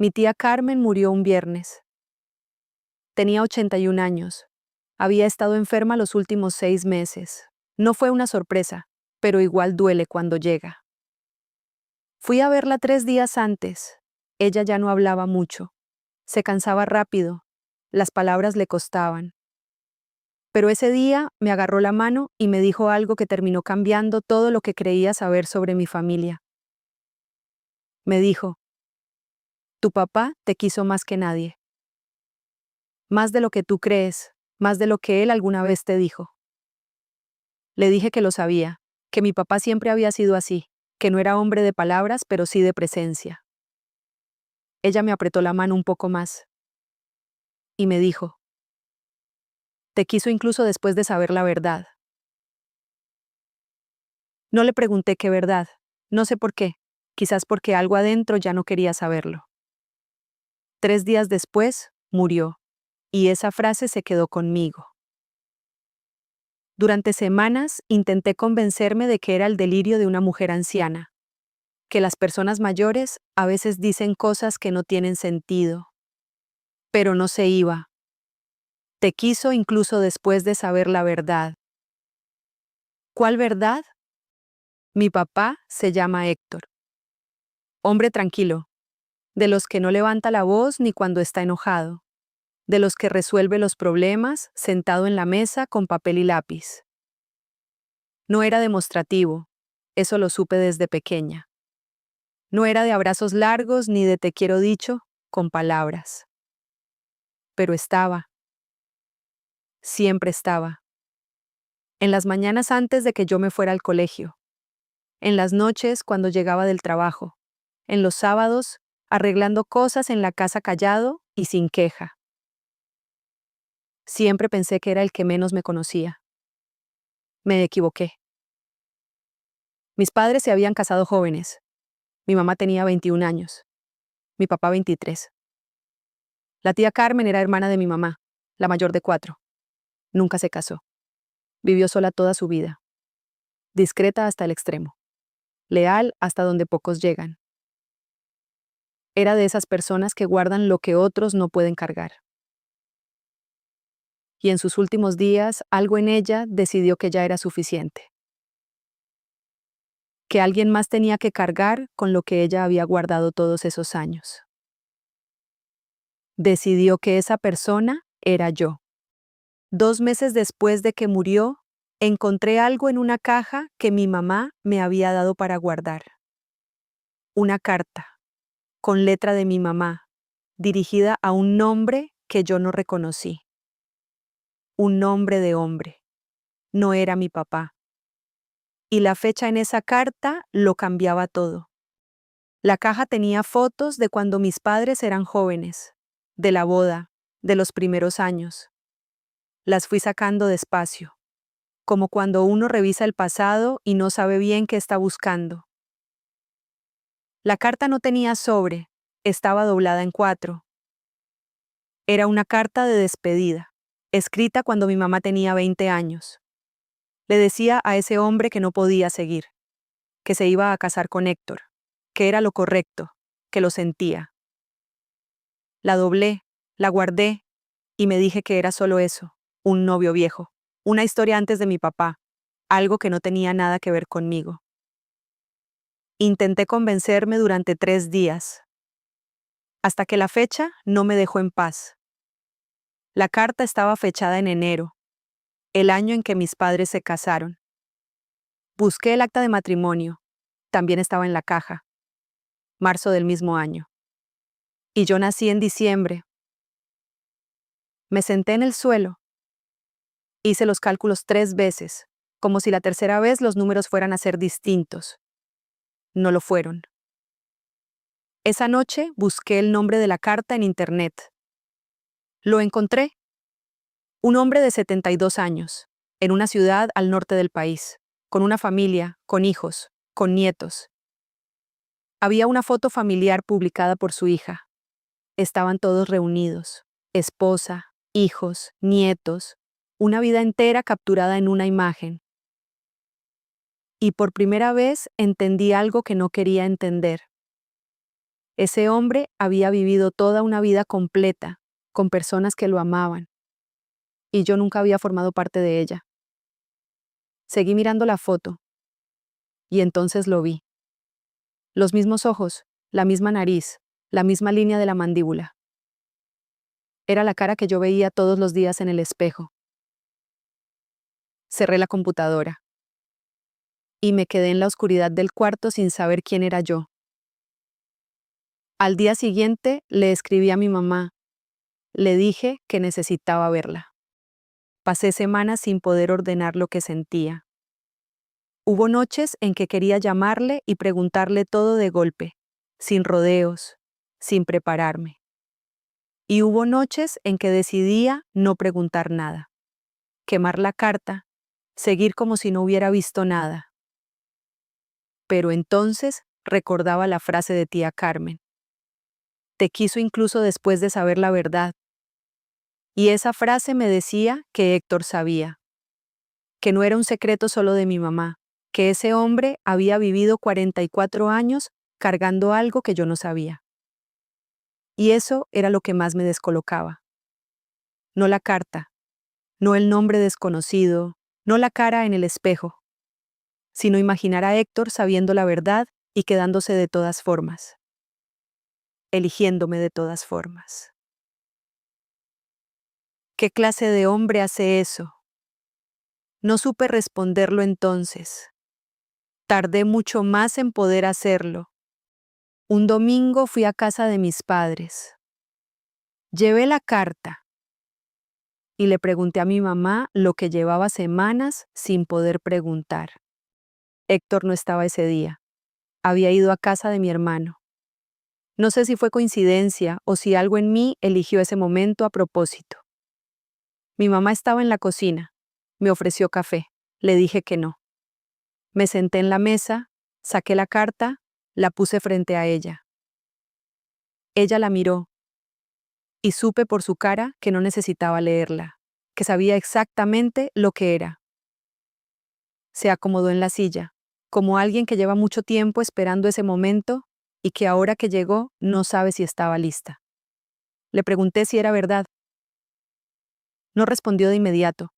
Mi tía Carmen murió un viernes. Tenía 81 años. Había estado enferma los últimos 6 meses. No fue una sorpresa, pero igual duele cuando llega. Fui a verla 3 días antes. Ella ya no hablaba mucho. Se cansaba rápido. Las palabras le costaban. Pero ese día me agarró la mano y me dijo algo que terminó cambiando todo lo que creía saber sobre mi familia. Me dijo: tu papá te quiso más que nadie. Más de lo que tú crees, más de lo que él alguna vez te dijo. Le dije que lo sabía, que mi papá siempre había sido así, que no era hombre de palabras, pero sí de presencia. Ella me apretó la mano un poco más y me dijo: te quiso incluso después de saber la verdad. No le pregunté qué verdad, no sé por qué, quizás porque algo adentro ya no quería saberlo. 3 días después, murió, y esa frase se quedó conmigo. Durante semanas intenté convencerme de que era el delirio de una mujer anciana, que las personas mayores a veces dicen cosas que no tienen sentido. Pero no se iba. Te quiso incluso después de saber la verdad. ¿Cuál verdad? Mi papá se llama Héctor. Hombre tranquilo, de los que no levanta la voz ni cuando está enojado, de los que resuelve los problemas sentado en la mesa con papel y lápiz. No era demostrativo, eso lo supe desde pequeña. No era de abrazos largos ni de te quiero dicho con palabras. Pero estaba. Siempre estaba. En las mañanas antes de que yo me fuera al colegio. En las noches cuando llegaba del trabajo. En los sábados, arreglando cosas en la casa callado y sin queja. Siempre pensé que era el que menos me conocía. Me equivoqué. Mis padres se habían casado jóvenes. Mi mamá tenía 21 años. Mi papá 23. La tía Carmen era hermana de mi mamá, la mayor de 4. Nunca se casó. Vivió sola toda su vida. Discreta hasta el extremo. Leal hasta donde pocos llegan. Era de esas personas que guardan lo que otros no pueden cargar. Y en sus últimos días, algo en ella decidió que ya era suficiente. Que alguien más tenía que cargar con lo que ella había guardado todos esos años. Decidió que esa persona era yo. 2 meses después de que murió, encontré algo en una caja que mi mamá me había dado para guardar. Una carta, con letra de mi mamá, dirigida a un nombre que yo no reconocí. Un nombre de hombre. No era mi papá. Y la fecha en esa carta lo cambiaba todo. La caja tenía fotos de cuando mis padres eran jóvenes, de la boda, de los primeros años. Las fui sacando despacio, como cuando uno revisa el pasado y no sabe bien qué está buscando. La carta no tenía sobre, estaba doblada en 4. Era una carta de despedida, escrita cuando mi mamá tenía 20 años. Le decía a ese hombre que no podía seguir, que se iba a casar con Héctor, que era lo correcto, que lo sentía. La doblé, la guardé y me dije que era solo eso, un novio viejo, una historia antes de mi papá, algo que no tenía nada que ver conmigo. Intenté convencerme durante 3 días, hasta que la fecha no me dejó en paz. La carta estaba fechada en enero, el año en que mis padres se casaron. Busqué el acta de matrimonio, también estaba en la caja, marzo del mismo año. Y yo nací en diciembre. Me senté en el suelo. Hice los cálculos 3 veces, como si la tercera vez los números fueran a ser distintos. No lo fueron. Esa noche busqué el nombre de la carta en internet. Lo encontré. Un hombre de 72 años, en una ciudad al norte del país, con una familia, con hijos, con nietos. Había una foto familiar publicada por su hija. Estaban todos reunidos, esposa, hijos, nietos, una vida entera capturada en una imagen. Y por primera vez entendí algo que no quería entender. Ese hombre había vivido toda una vida completa, con personas que lo amaban, y yo nunca había formado parte de ella. Seguí mirando la foto, y entonces lo vi. Los mismos ojos, la misma nariz, la misma línea de la mandíbula. Era la cara que yo veía todos los días en el espejo. Cerré la computadora y me quedé en la oscuridad del cuarto sin saber quién era yo. Al día siguiente le escribí a mi mamá. Le dije que necesitaba verla. Pasé semanas sin poder ordenar lo que sentía. Hubo noches en que quería llamarle y preguntarle todo de golpe, sin rodeos, sin prepararme. Y hubo noches en que decidía no preguntar nada, quemar la carta, seguir como si no hubiera visto nada. Pero entonces recordaba la frase de tía Carmen. Te quiso incluso después de saber la verdad. Y esa frase me decía que Héctor sabía, que no era un secreto solo de mi mamá, que ese hombre había vivido 44 años cargando algo que yo no sabía. Y eso era lo que más me descolocaba. No la carta, no el nombre desconocido, no la cara en el espejo, sino imaginar a Héctor sabiendo la verdad y quedándose de todas formas, eligiéndome de todas formas. ¿Qué clase de hombre hace eso? No supe responderlo entonces. Tardé mucho más en poder hacerlo. Un domingo fui a casa de mis padres. Llevé la carta y le pregunté a mi mamá lo que llevaba semanas sin poder preguntar. Héctor no estaba ese día. Había ido a casa de mi hermano. No sé si fue coincidencia o si algo en mí eligió ese momento a propósito. Mi mamá estaba en la cocina. Me ofreció café. Le dije que no. Me senté en la mesa, saqué la carta, la puse frente a ella. Ella la miró y supe por su cara que no necesitaba leerla, que sabía exactamente lo que era. Se acomodó en la silla, como alguien que lleva mucho tiempo esperando ese momento y que ahora que llegó no sabe si estaba lista. Le pregunté si era verdad. No respondió de inmediato.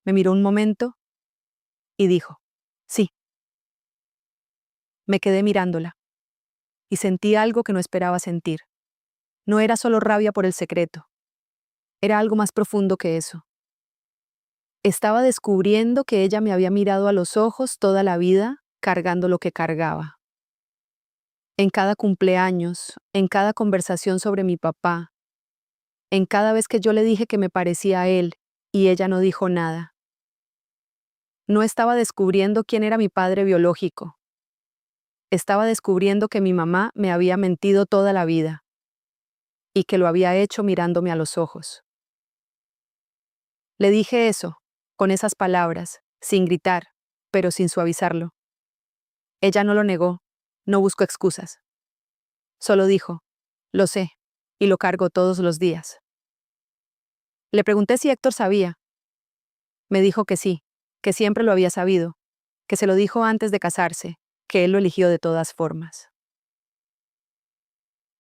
Me miró un momento y dijo, sí. Me quedé mirándola y sentí algo que no esperaba sentir. No era solo rabia por el secreto. Era algo más profundo que eso. Estaba descubriendo que ella me había mirado a los ojos toda la vida, cargando lo que cargaba. En cada cumpleaños, en cada conversación sobre mi papá, en cada vez que yo le dije que me parecía a él y ella no dijo nada. No estaba descubriendo quién era mi padre biológico. Estaba descubriendo que mi mamá me había mentido toda la vida y que lo había hecho mirándome a los ojos. Le dije eso, con esas palabras, sin gritar, pero sin suavizarlo. Ella no lo negó, no buscó excusas. Solo dijo, lo sé, y lo cargo todos los días. Le pregunté si Héctor sabía. Me dijo que sí, que siempre lo había sabido, que se lo dijo antes de casarse, que él lo eligió de todas formas.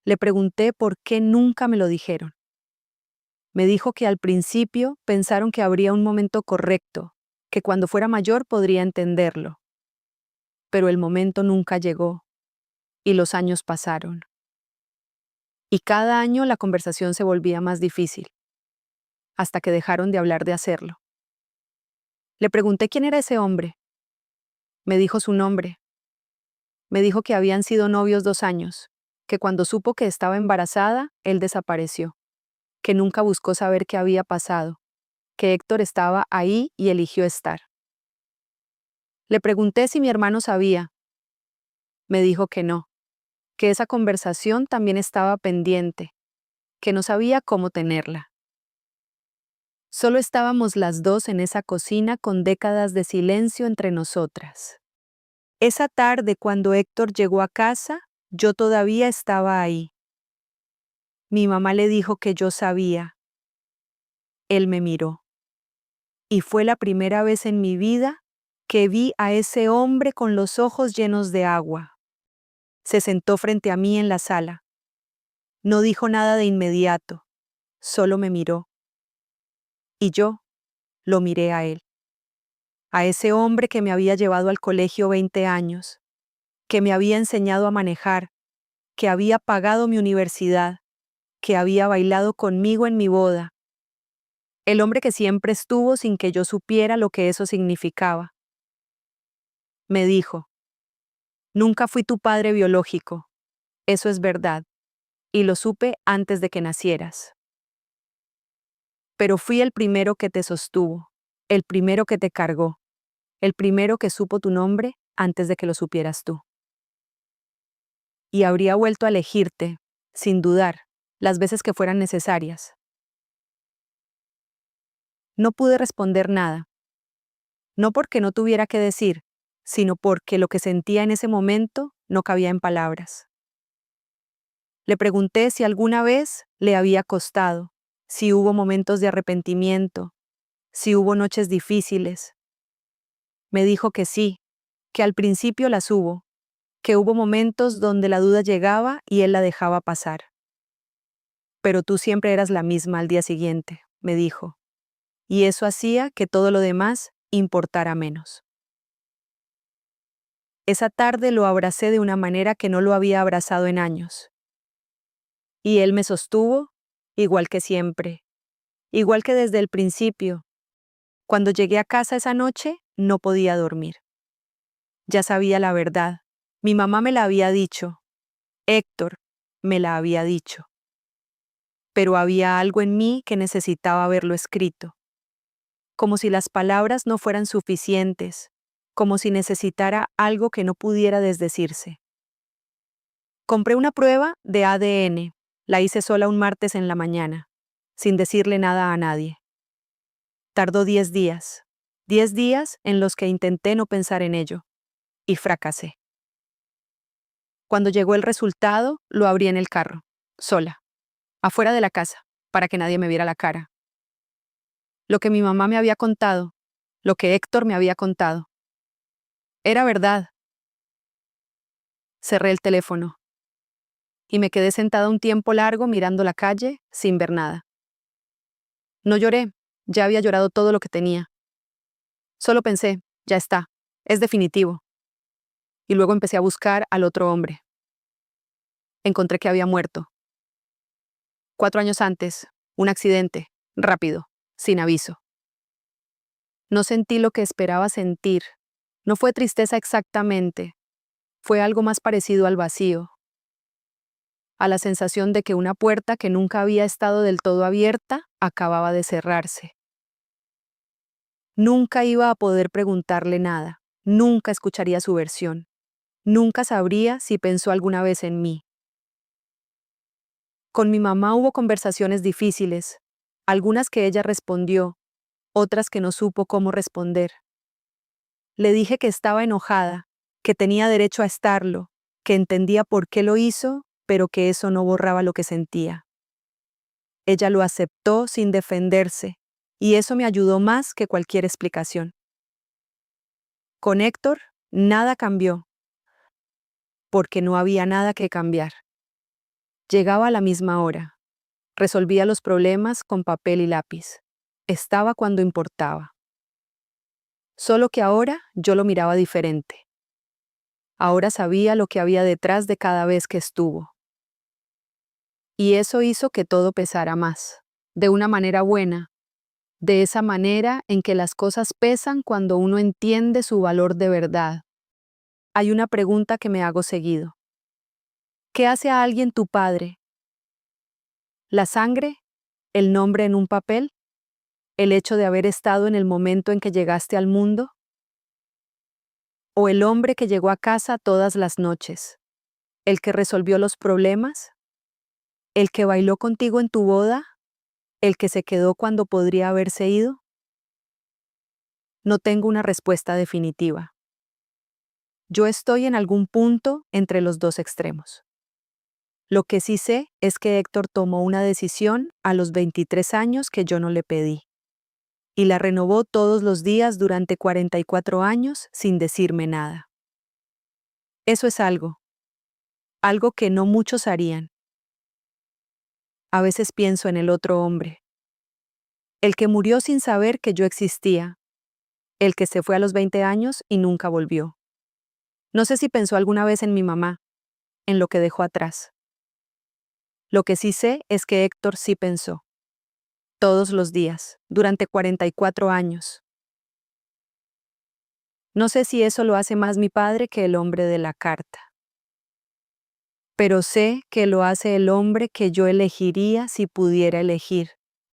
Le pregunté por qué nunca me lo dijeron. Me dijo que al principio pensaron que habría un momento correcto, que cuando fuera mayor podría entenderlo. Pero el momento nunca llegó, y los años pasaron. Y cada año la conversación se volvía más difícil, hasta que dejaron de hablar de hacerlo. Le pregunté quién era ese hombre. Me dijo su nombre. Me dijo que habían sido novios 2 años, que cuando supo que estaba embarazada, él desapareció, que nunca buscó saber qué había pasado, que Héctor estaba ahí y eligió estar. Le pregunté si mi hermano sabía. Me dijo que no, que esa conversación también estaba pendiente, que no sabía cómo tenerla. Solo estábamos las dos en esa cocina con décadas de silencio entre nosotras. Esa tarde, cuando Héctor llegó a casa, yo todavía estaba ahí. Mi mamá le dijo que yo sabía. Él me miró. Y fue la primera vez en mi vida que vi a ese hombre con los ojos llenos de agua. Se sentó frente a mí en la sala. No dijo nada de inmediato, solo me miró. Y yo lo miré a él. A ese hombre que me había llevado al colegio 20 años, que me había enseñado a manejar, que había pagado mi universidad, que había bailado conmigo en mi boda. El hombre que siempre estuvo sin que yo supiera lo que eso significaba. Me dijo: nunca fui tu padre biológico, eso es verdad, y lo supe antes de que nacieras. Pero fui el primero que te sostuvo, el primero que te cargó, el primero que supo tu nombre antes de que lo supieras tú. Y habría vuelto a elegirte, sin dudar, las veces que fueran necesarias. No pude responder nada, no porque no tuviera que decir, sino porque lo que sentía en ese momento no cabía en palabras. Le pregunté si alguna vez le había costado, si hubo momentos de arrepentimiento, si hubo noches difíciles. Me dijo que sí, que al principio las hubo, que hubo momentos donde la duda llegaba y él la dejaba pasar. Pero tú siempre eras la misma al día siguiente, me dijo, y eso hacía que todo lo demás importara menos. Esa tarde lo abracé de una manera que no lo había abrazado en años. Y él me sostuvo, igual que siempre, igual que desde el principio. Cuando llegué a casa esa noche, no podía dormir. Ya sabía la verdad. Mi mamá me la había dicho. Héctor me la había dicho. Pero había algo en mí que necesitaba verlo escrito. Como si las palabras no fueran suficientes, como si necesitara algo que no pudiera desdecirse. Compré una prueba de ADN. La hice sola un martes en la mañana, sin decirle nada a nadie. Tardó 10 días. 10 días en los que intenté no pensar en ello. Y fracasé. Cuando llegó el resultado, lo abrí en el carro, sola, afuera de la casa, para que nadie me viera la cara. Lo que mi mamá me había contado, lo que Héctor me había contado, era verdad. Cerré el teléfono y me quedé sentada un tiempo largo mirando la calle sin ver nada. No lloré, ya había llorado todo lo que tenía. Solo pensé, ya está, es definitivo. Y luego empecé a buscar al otro hombre. Encontré que había muerto. 4 años antes, un accidente, rápido, sin aviso. No sentí lo que esperaba sentir. No fue tristeza exactamente. Fue algo más parecido al vacío. A la sensación de que una puerta que nunca había estado del todo abierta acababa de cerrarse. Nunca iba a poder preguntarle nada. Nunca escucharía su versión. Nunca sabría si pensó alguna vez en mí. Con mi mamá hubo conversaciones difíciles, algunas que ella respondió, otras que no supo cómo responder. Le dije que estaba enojada, que tenía derecho a estarlo, que entendía por qué lo hizo, pero que eso no borraba lo que sentía. Ella lo aceptó sin defenderse, y eso me ayudó más que cualquier explicación. Con Héctor, nada cambió, porque no había nada que cambiar. Llegaba a la misma hora, resolvía los problemas con papel y lápiz. Estaba cuando importaba. Solo que ahora yo lo miraba diferente. Ahora sabía lo que había detrás de cada vez que estuvo. Y eso hizo que todo pesara más, de una manera buena, de esa manera en que las cosas pesan cuando uno entiende su valor de verdad. Hay una pregunta que me hago seguido. ¿Qué hace a alguien tu padre? ¿La sangre? ¿El nombre en un papel? ¿El hecho de haber estado en el momento en que llegaste al mundo? ¿O el hombre que llegó a casa todas las noches? ¿El que resolvió los problemas? ¿El que bailó contigo en tu boda? ¿El que se quedó cuando podría haberse ido? No tengo una respuesta definitiva. Yo estoy en algún punto entre los dos extremos. Lo que sí sé es que Héctor tomó una decisión a los 23 años que yo no le pedí. Y la renovó todos los días durante 44 años sin decirme nada. Eso es algo. algo que no muchos harían. A veces pienso en el otro hombre, el que murió sin saber que yo existía, el que se fue a los 20 años y nunca volvió. No sé si pensó alguna vez en mi mamá, en lo que dejó atrás. Lo que sí sé es que Héctor sí pensó. Todos los días, durante 44 años. No sé si eso lo hace más mi padre que el hombre de la carta. Pero sé que lo hace el hombre que yo elegiría si pudiera elegir.